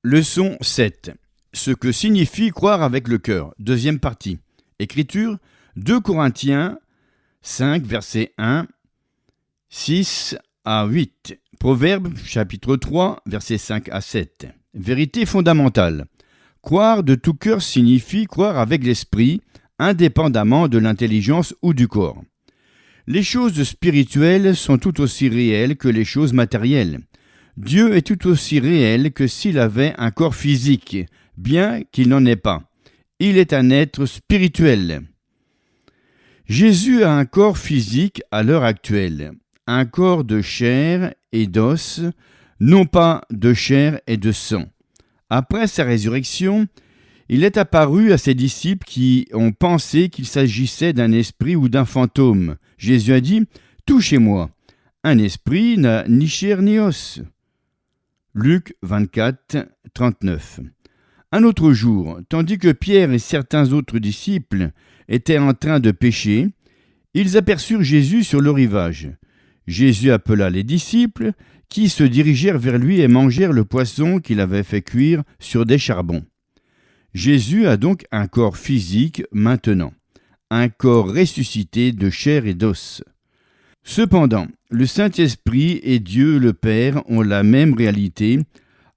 Leçon 7. Ce que signifie croire avec le cœur. Deuxième partie. Écriture 2 Corinthiens 5, versets 1, 6 à 8. Proverbes chapitre 3, versets 5 à 7. Vérité fondamentale. Croire de tout cœur signifie croire avec l'esprit, indépendamment de l'intelligence ou du corps. Les choses spirituelles sont tout aussi réelles que les choses matérielles. Dieu est tout aussi réel que s'il avait un corps physique, bien qu'il n'en ait pas. Il est un être spirituel. Jésus a un corps physique à l'heure actuelle, un corps de chair et d'os, non pas de chair et de sang. Après sa résurrection, il est apparu à ses disciples qui ont pensé qu'il s'agissait d'un esprit ou d'un fantôme. Jésus a dit « Touchez-moi ». Un esprit n'a ni chair ni os. Luc 24, 39. Un autre jour, tandis que Pierre et certains autres disciples étaient en train de pêcher, ils aperçurent Jésus sur le rivage. Jésus appela les disciples, qui se dirigèrent vers lui et mangèrent le poisson qu'il avait fait cuire sur des charbons. Jésus a donc un corps physique maintenant, un corps ressuscité de chair et d'os. Cependant, le Saint-Esprit et Dieu le Père ont la même réalité,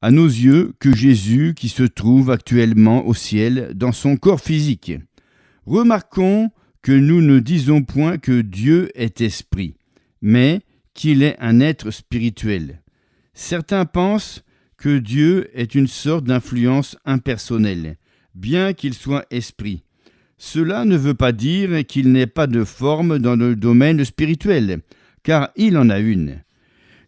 à nos yeux, que Jésus qui se trouve actuellement au ciel dans son corps physique. Remarquons que nous ne disons point que Dieu est esprit, mais qu'il est un être spirituel. Certains pensent que Dieu est une sorte d'influence impersonnelle, bien qu'il soit esprit. Cela ne veut pas dire qu'il n'ait pas de forme dans le domaine spirituel, car il en a une.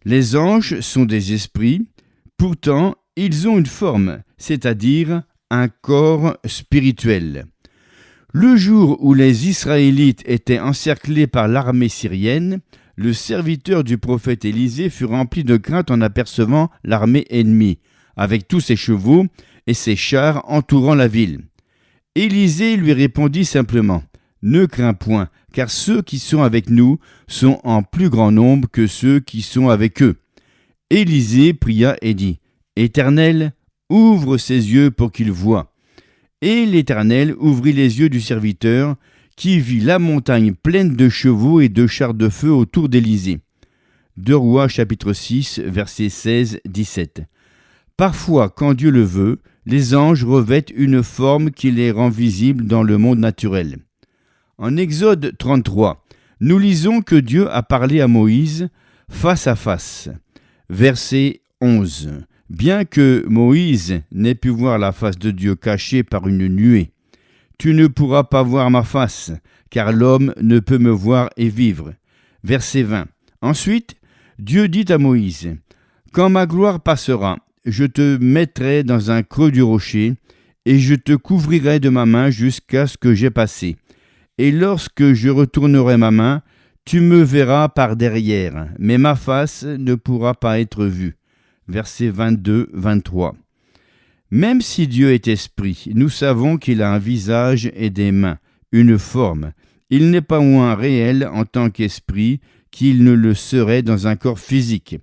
Les anges sont des esprits, pourtant ils ont une forme, c'est-à-dire un corps spirituel. Le jour où les Israélites étaient encerclés par l'armée syrienne, le serviteur du prophète Élisée fut rempli de crainte en apercevant l'armée ennemie, avec tous ses chevaux et ses chars entourant la ville. Élisée lui répondit simplement « Ne crains point, car ceux qui sont avec nous sont en plus grand nombre que ceux qui sont avec eux. » Élisée pria et dit « Éternel, ouvre ses yeux pour qu'il voie. » Et l'Éternel ouvrit les yeux du serviteur, qui vit la montagne pleine de chevaux et de chars de feu autour d'Élisée. 2 Rois chapitre 6, versets 16-17. Parfois, quand Dieu le veut, les anges revêtent une forme qui les rend visibles dans le monde naturel. En Exode 33, nous lisons que Dieu a parlé à Moïse face à face. Verset 11. Bien que Moïse n'ait pu voir la face de Dieu cachée par une nuée, « Tu ne pourras pas voir ma face, car l'homme ne peut me voir et vivre. » Verset 20. Ensuite, Dieu dit à Moïse, « Quand ma gloire passera, je te mettrai dans un creux du rocher, et je te couvrirai de ma main jusqu'à ce que j'aie passé. Et lorsque je retournerai ma main, tu me verras par derrière, mais ma face ne pourra pas être vue. » Versets 22-23. Même si Dieu est esprit, nous savons qu'il a un visage et des mains, une forme. Il n'est pas moins réel en tant qu'esprit qu'il ne le serait dans un corps physique.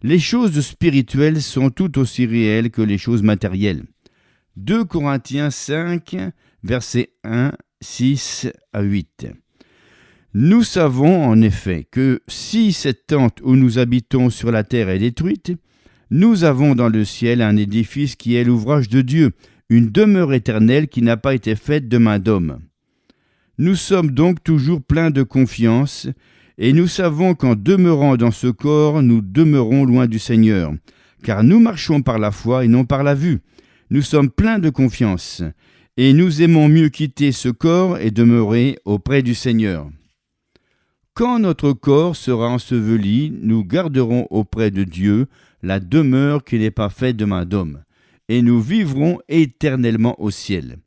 Les choses spirituelles sont tout aussi réelles que les choses matérielles. 2 Corinthiens 5, versets 1, 6 à 8. Nous savons en effet que si cette tente où nous habitons sur la terre est détruite, nous avons dans le ciel un édifice qui est l'ouvrage de Dieu, une demeure éternelle qui n'a pas été faite de main d'homme. Nous sommes donc toujours pleins de confiance, et nous savons qu'en demeurant dans ce corps, nous demeurons loin du Seigneur, car nous marchons par la foi et non par la vue. Nous sommes pleins de confiance, et nous aimons mieux quitter ce corps et demeurer auprès du Seigneur. Quand notre corps sera enseveli, nous garderons auprès de Dieu la demeure qui n'est pas faite de main d'homme, et nous vivrons éternellement au ciel.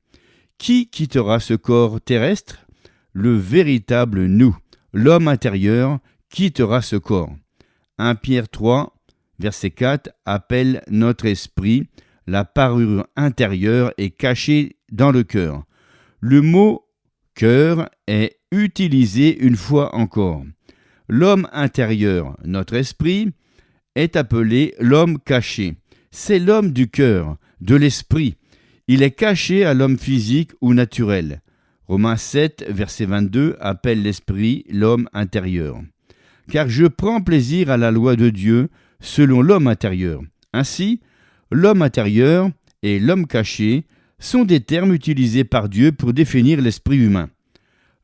Qui quittera ce corps terrestre ? Le véritable nous, l'homme intérieur, quittera ce corps. 1 Pierre 3, verset 4, appelle notre esprit, la parure intérieure est cachée dans le cœur. Le mot « cœur » est utilisé une fois encore. L'homme intérieur, notre esprit, est appelé l'homme caché. C'est l'homme du cœur, de l'esprit. Il est caché à l'homme physique ou naturel. Romains 7, verset 22, appelle l'esprit l'homme intérieur. Car je prends plaisir à la loi de Dieu selon l'homme intérieur. Ainsi, l'homme intérieur et l'homme caché sont des termes utilisés par Dieu pour définir l'esprit humain.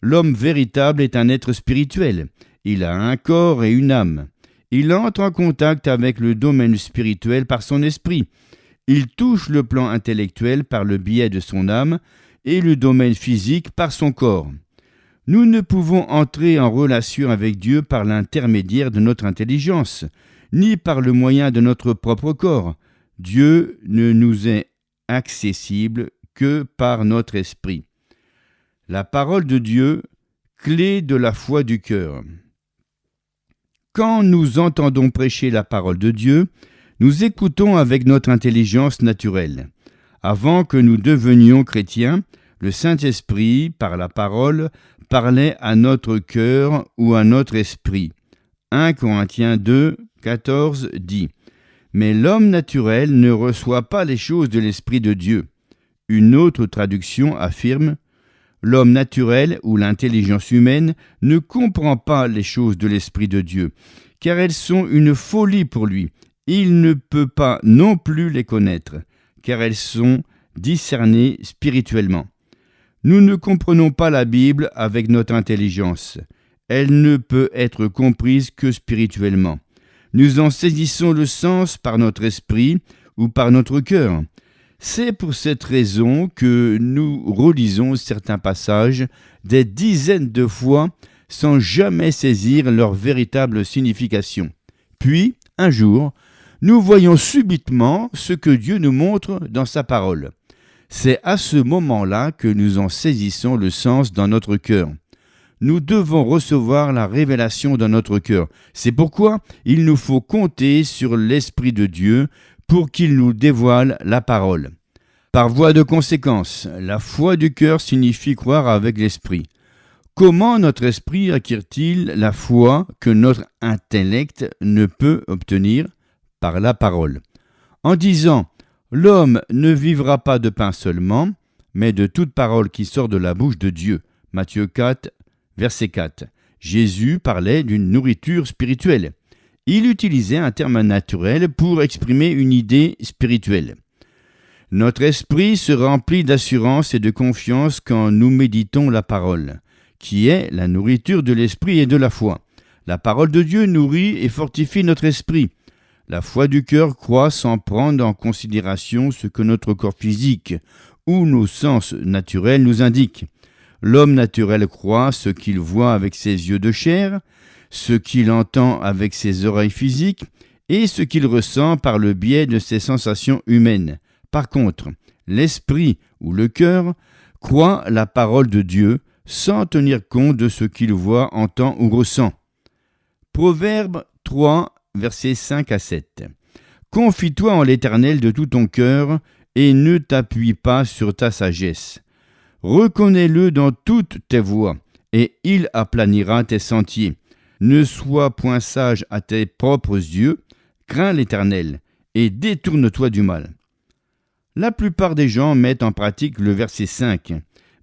L'homme véritable est un être spirituel. Il a un corps et une âme. Il entre en contact avec le domaine spirituel par son esprit. Il touche le plan intellectuel par le biais de son âme et le domaine physique par son corps. Nous ne pouvons entrer en relation avec Dieu par l'intermédiaire de notre intelligence, ni par le moyen de notre propre corps. Dieu ne nous est accessible que par notre esprit. La parole de Dieu, clé de la foi du cœur. Quand nous entendons prêcher la parole de Dieu, nous écoutons avec notre intelligence naturelle. Avant que nous devenions chrétiens, le Saint-Esprit, par la parole, parlait à notre cœur ou à notre esprit. 1 Corinthiens 2, 14 dit « Mais l'homme naturel ne reçoit pas les choses de l'Esprit de Dieu. » Une autre traduction affirme « L'homme naturel ou l'intelligence humaine ne comprend pas les choses de l'Esprit de Dieu, car elles sont une folie pour lui. Il ne peut pas non plus les connaître, car elles sont discernées spirituellement. » Nous ne comprenons pas la Bible avec notre intelligence. Elle ne peut être comprise que spirituellement. Nous en saisissons le sens par notre esprit ou par notre cœur. C'est pour cette raison que nous relisons certains passages des dizaines de fois sans jamais saisir leur véritable signification. Puis, un jour, nous voyons subitement ce que Dieu nous montre dans sa parole. C'est à ce moment-là que nous en saisissons le sens dans notre cœur. Nous devons recevoir la révélation dans notre cœur. C'est pourquoi il nous faut compter sur l'Esprit de Dieu pour qu'il nous dévoile la parole. Par voie de conséquence, la foi du cœur signifie croire avec l'esprit. Comment notre esprit acquiert-il la foi que notre intellect ne peut obtenir? Par la parole. En disant « L'homme ne vivra pas de pain seulement, mais de toute parole qui sort de la bouche de Dieu. » Matthieu 4, verset 4. Jésus parlait d'une nourriture spirituelle. Il utilisait un terme naturel pour exprimer une idée spirituelle. Notre esprit se remplit d'assurance et de confiance quand nous méditons la parole, qui est la nourriture de l'esprit et de la foi. La parole de Dieu nourrit et fortifie notre esprit. La foi du cœur croit sans prendre en considération ce que notre corps physique ou nos sens naturels nous indiquent. L'homme naturel croit ce qu'il voit avec ses yeux de chair, ce qu'il entend avec ses oreilles physiques et ce qu'il ressent par le biais de ses sensations humaines. Par contre, l'esprit ou le cœur croit la parole de Dieu sans tenir compte de ce qu'il voit, entend ou ressent. Proverbe 3, versets 5 à 7. Confie-toi en l'Éternel de tout ton cœur et ne t'appuie pas sur ta sagesse. Reconnais-le dans toutes tes voies et il aplanira tes sentiers. Ne sois point sage à tes propres yeux, crains l'Éternel et détourne-toi du mal. La plupart des gens mettent en pratique le verset 5,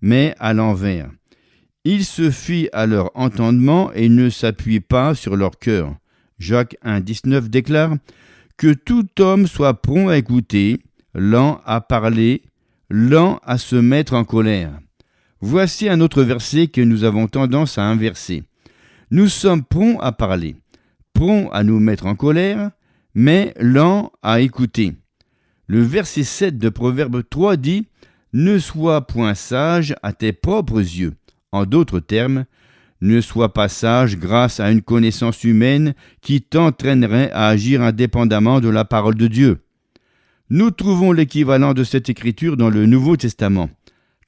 mais à l'envers. Ils se fient à leur entendement et ne s'appuient pas sur leur cœur. Jacques 1, 19 déclare « Que tout homme soit prompt à écouter, lent à parler, lent à se mettre en colère. » Voici un autre verset que nous avons tendance à inverser. Nous sommes prompts à parler, prompts à nous mettre en colère, mais lents à écouter. Le verset 7 de Proverbe 3 dit « Ne sois point sage à tes propres yeux ». En d'autres termes, ne sois pas sage grâce à une connaissance humaine qui t'entraînerait à agir indépendamment de la parole de Dieu. Nous trouvons l'équivalent de cette écriture dans le Nouveau Testament.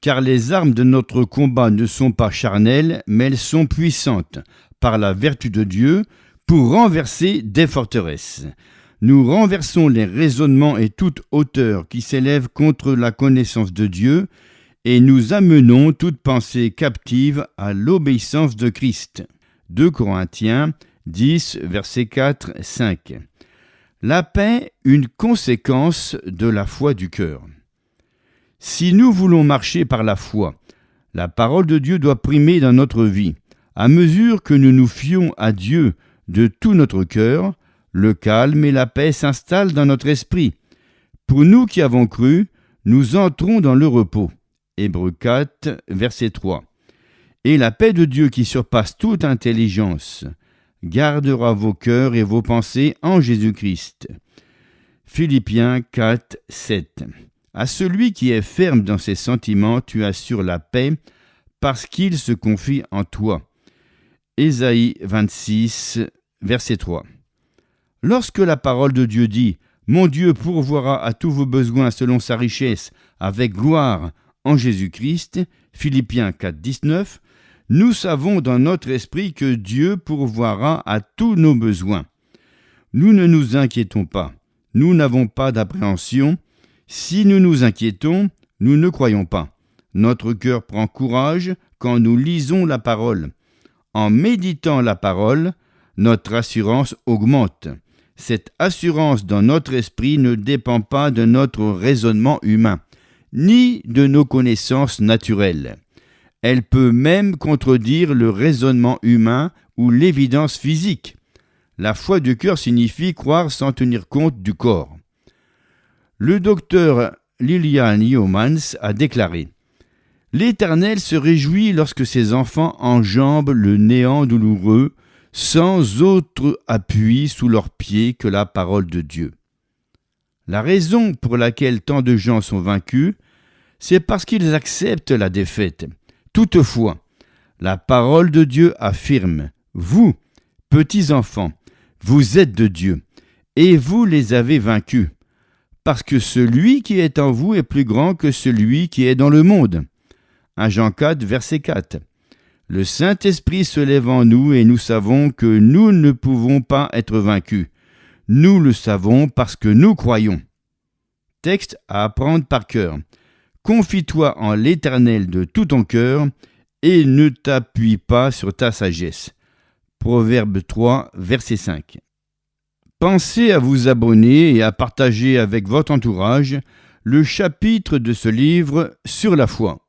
Car les armes de notre combat ne sont pas charnelles, mais elles sont puissantes, par la vertu de Dieu, pour renverser des forteresses. Nous renversons les raisonnements et toute hauteur qui s'élève contre la connaissance de Dieu, et nous amenons toute pensée captive à l'obéissance de Christ. 2 Corinthiens 10, versets 4 et 5. La paix, une conséquence de la foi du cœur. Si nous voulons marcher par la foi, la parole de Dieu doit primer dans notre vie. À mesure que nous nous fions à Dieu de tout notre cœur, le calme et la paix s'installent dans notre esprit. Pour nous qui avons cru, nous entrons dans le repos. Hébreux 4, verset 3. Et la paix de Dieu qui surpasse toute intelligence gardera vos cœurs et vos pensées en Jésus-Christ. Philippiens 4, 7. À celui qui est ferme dans ses sentiments, tu assures la paix parce qu'il se confie en toi. Ésaïe 26, verset 3. Lorsque la parole de Dieu dit « Mon Dieu pourvoira à tous vos besoins selon sa richesse avec gloire en Jésus-Christ » Philippiens 4, 19, nous savons dans notre esprit que Dieu pourvoira à tous nos besoins. Nous ne nous inquiétons pas, nous n'avons pas d'appréhension. Si nous nous inquiétons, nous ne croyons pas. Notre cœur prend courage quand nous lisons la parole. En méditant la parole, notre assurance augmente. Cette assurance dans notre esprit ne dépend pas de notre raisonnement humain, ni de nos connaissances naturelles. Elle peut même contredire le raisonnement humain ou l'évidence physique. La foi du cœur signifie croire sans tenir compte du corps. Le docteur Lilian Yeomans a déclaré « L'Éternel se réjouit lorsque ses enfants enjambent le néant douloureux sans autre appui sous leurs pieds que la parole de Dieu. » La raison pour laquelle tant de gens sont vaincus, c'est parce qu'ils acceptent la défaite. Toutefois, la parole de Dieu affirme « Vous, petits enfants, vous êtes de Dieu, et vous les avez vaincus, parce que celui qui est en vous est plus grand que celui qui est dans le monde. » 1 Jean 4, verset 4. Le Saint-Esprit se lève en nous et nous savons que nous ne pouvons pas être vaincus. Nous le savons parce que nous croyons. Texte à apprendre par cœur. Confie-toi en l'Éternel de tout ton cœur et ne t'appuie pas sur ta sagesse. Proverbe 3, verset 5. Pensez à vous abonner et à partager avec votre entourage le chapitre de ce livre sur la foi.